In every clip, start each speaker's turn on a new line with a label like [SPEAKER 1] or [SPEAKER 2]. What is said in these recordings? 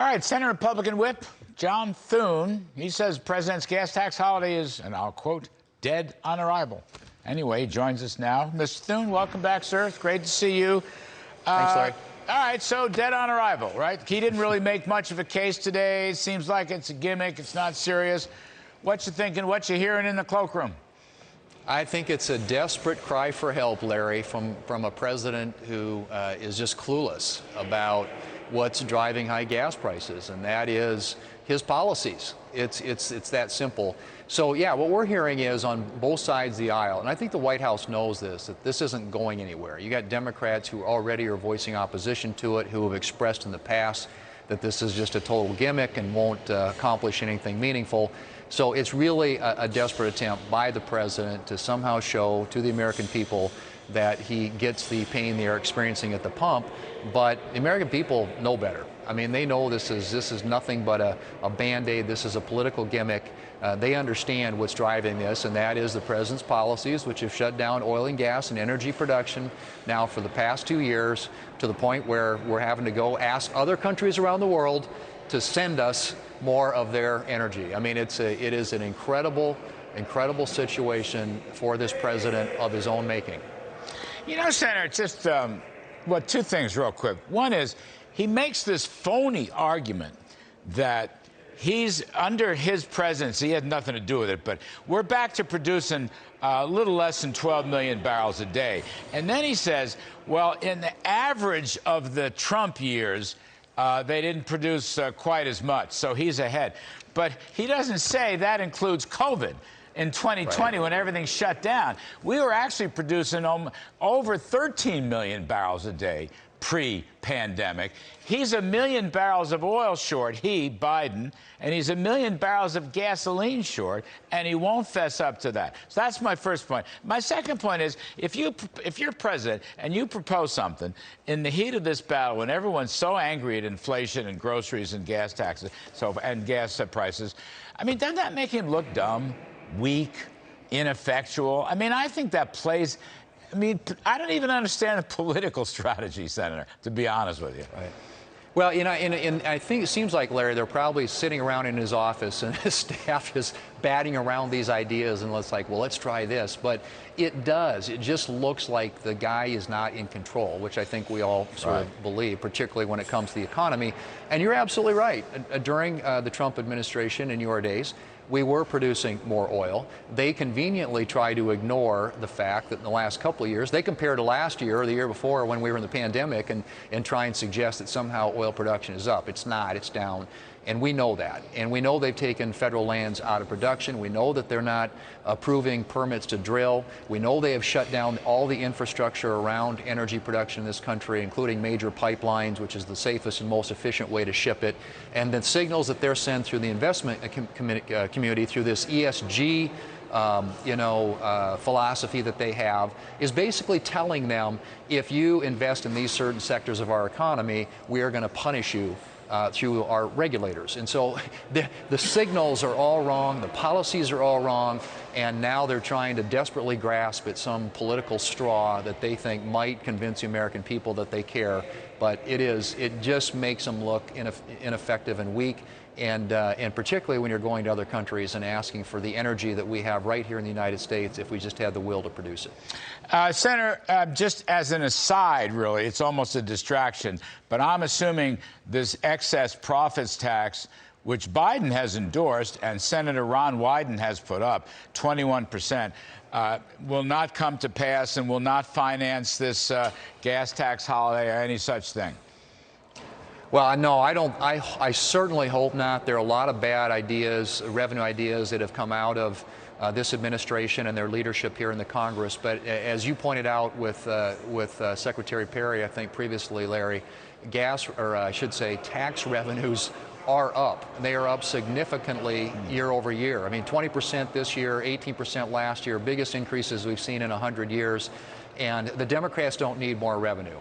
[SPEAKER 1] All right, Senate Republican Whip John Thune, he says president's gas tax holiday is, and I'll quote, dead on arrival. Anyway, he joins us now. Mr. Thune, welcome back, sir. It's great to see you.
[SPEAKER 2] Thanks, Larry.
[SPEAKER 1] All right, so dead on arrival, right? He didn't really make much of a case today. It seems like it's a gimmick. It's not serious. What you thinking? What you hearing in the cloakroom?
[SPEAKER 2] I think it's a desperate cry for help, Larry, from a president who is just clueless about what's driving high gas prices, and that is his policies. It's that simple. So yeah, what we're hearing is on both sides of the aisle, and I think the White House knows this, that this isn't going anywhere. You got Democrats who already are voicing opposition to it, who have expressed in the past that this is just a total gimmick and won't accomplish anything meaningful. So it's really a desperate attempt by the president to somehow show to the American people that he gets the pain they are experiencing at the pump, but the American people know better. I mean, they know this is nothing but a Band-Aid. This is a political gimmick. They understand what's driving this, and that is the president's policies, which have shut down oil and gas and energy production now for the past 2 years, to the point where we're having to go ask other countries around the world to send us more of their energy. I mean, it is an incredible situation for this president of his own making.
[SPEAKER 1] You know, Senator, just, two things real quick. One is he makes this phony argument that he's under his presidency, he had nothing to do with it, but we're back to producing a little less than 12 million barrels a day. And then he says, well, in the average of the Trump years, they didn't produce quite as much, so he's ahead. But he doesn't say that includes COVID. In 2020, right, when everything shut down, we were actually producing over 13 million barrels a day pre-pandemic. He's 1 million barrels of oil short, Biden, and he's 1 million barrels of gasoline short, and he won't fess up to that. So that's my first point. My second point is, if you're president and you propose something in the heat of this battle, when everyone's so angry at inflation and groceries and gas taxes, and gas prices, I mean, doesn't that make him look dumb, weak, ineffectual? I mean, I think that plays. I mean, I don't even understand the political strategy, Senator, to be honest with you.
[SPEAKER 2] Right. Well, you know, and I think it seems like, Larry, they're probably sitting around in his office and his staff is batting around these ideas and it's like, well, let's try this. But it does. It just looks like the guy is not in control, which I think we all sort of believe, particularly when it comes to the economy. And you're absolutely right. During the Trump administration in your days, we were producing more oil. They conveniently try to ignore the fact that in the last couple of years, they compare to last year or the year before when we were in the pandemic and try and suggest that somehow oil production is up. It's not, it's down. And we know that. And we know they've taken federal lands out of production. We know that they're not approving permits to drill. We know they have shut down all the infrastructure around energy production in this country, including major pipelines, which is the safest and most efficient way to ship it. And the signals that they're sent through the investment community through this ESG philosophy that they have is basically telling them, if you invest in these certain sectors of our economy, we are going to punish you through our regulators. And so the signals are all wrong, the policies are all wrong, and now they're trying to desperately grasp at some political straw that they think might convince the American people that they care. But it just makes them look ineffective and weak. And particularly when you're going to other countries and asking for the energy that we have right here in the United States if we just had the will to produce it.
[SPEAKER 1] Senator, just as an aside, really, it's almost a distraction, but I'm assuming this excess profits tax, which Biden has endorsed and Senator Ron Wyden has put up, 21%, will not come to pass and will not finance this gas tax holiday or any such thing.
[SPEAKER 2] Well, no, I don't. I certainly hope not. There are a lot of bad ideas, revenue ideas that have come out of this administration and their leadership here in the Congress. But as you pointed out with Secretary Perry, I think previously, Larry, tax revenues are up. They are up significantly year over year. I mean, 20% this year, 18% last year, biggest increases we've seen in 100 years. And the Democrats don't need more revenue.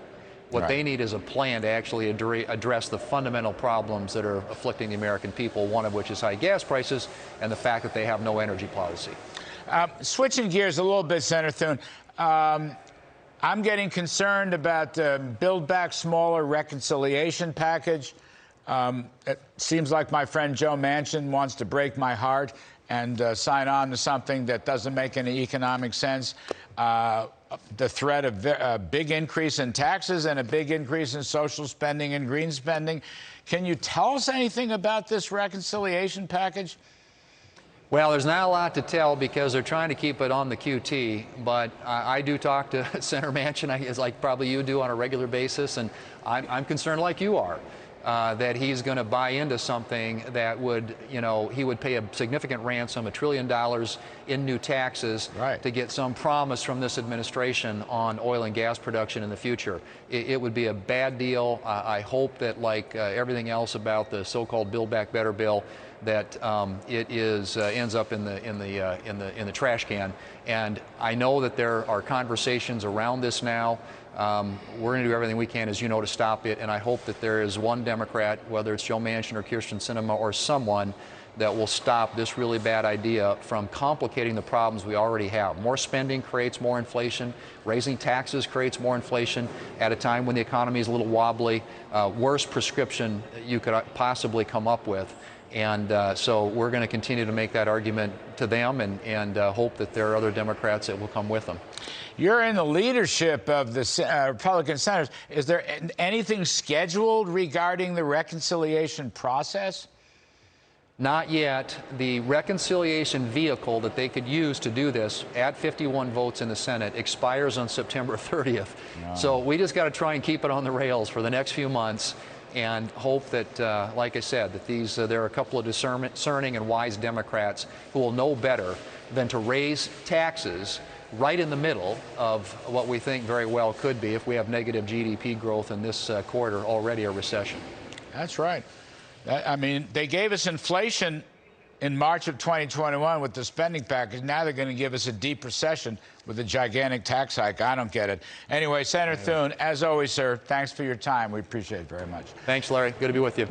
[SPEAKER 2] What they need is a plan to actually address the fundamental problems that are afflicting the American people, one of which is high gas prices and the fact that they have no energy policy.
[SPEAKER 1] Switching gears a little bit, Senator Thune, I'm getting concerned about the Build Back Smaller reconciliation package. It seems like my friend Joe Manchin wants to break my heart and sign on to something that doesn't make any economic sense. The threat of a big increase in taxes and a big increase in social spending and green spending. Can you tell us anything about this reconciliation package?
[SPEAKER 2] Well, there's not a lot to tell because they're trying to keep it on the QT, but I do talk to Senator Manchin, like probably you do, on a regular basis, and I'm concerned like you are. That he's going to buy into something that would, he would pay a significant ransom, $1 trillion in new taxes,
[SPEAKER 1] right,
[SPEAKER 2] to get some promise from this administration on oil and gas production in the future. It would be a bad deal. I hope that, like everything else about the so-called Build Back Better bill, that it ends up in the trash can. And I know that there are conversations around this now. We're going to do everything we can, as you know, to stop it. And I hope that there is one Democrat, whether it's Joe Manchin or Kirsten Sinema or someone, that will stop this really bad idea from complicating the problems we already have. More spending creates more inflation. Raising taxes creates more inflation at a time when the economy is a little wobbly. Worst prescription you could possibly come up with. And so we're going to continue to make that argument to them and hope that there are other Democrats that will come with them.
[SPEAKER 1] You're in the leadership of the Republican senators. Is there anything scheduled regarding the reconciliation process?
[SPEAKER 2] Not yet. The reconciliation vehicle that they could use to do this at 51 votes in the Senate expires on September 30th. No. So we just got to try and keep it on the rails for the next few months and hope that, like I said, that there are a couple of discerning and wise Democrats who will know better than to raise taxes right in the middle of what we think very well could be, if we have negative GDP growth in this quarter, already a recession.
[SPEAKER 1] That's right. I mean, they gave us inflation in March of 2021 with the spending package. Now they're going to give us a deep recession with a gigantic tax hike. I don't get it. Anyway, Senator Thune, as always, sir, thanks for your time. We appreciate it very much.
[SPEAKER 2] Thanks, Larry. Good to be with you.